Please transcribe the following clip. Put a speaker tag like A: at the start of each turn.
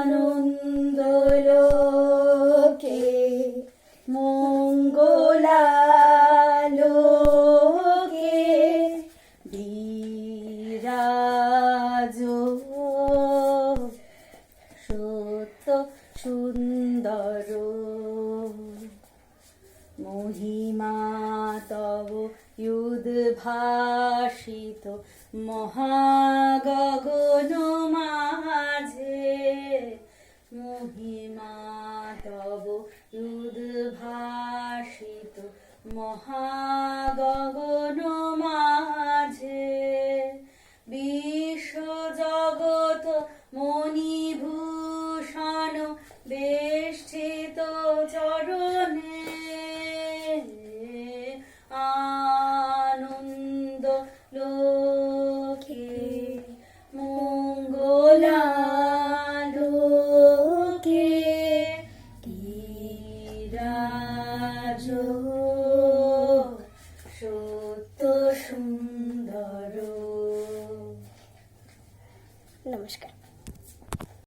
A: আনন্দলোকে মঙ্গলালোকে বিরাজ সত্য সুন্দর মহিমা তব উদ্ভাসিত মহাগগন মাঝে মহিমা তব উদ্ভাসিত মহাগগন মাঝে বিশ্বজগৎ মণিভূষণ বেষ্টিত চরণে আনন্দ লোকে মঙ্গলালোকে বিরাজ সত্য সুন্দর।
B: নমস্কার।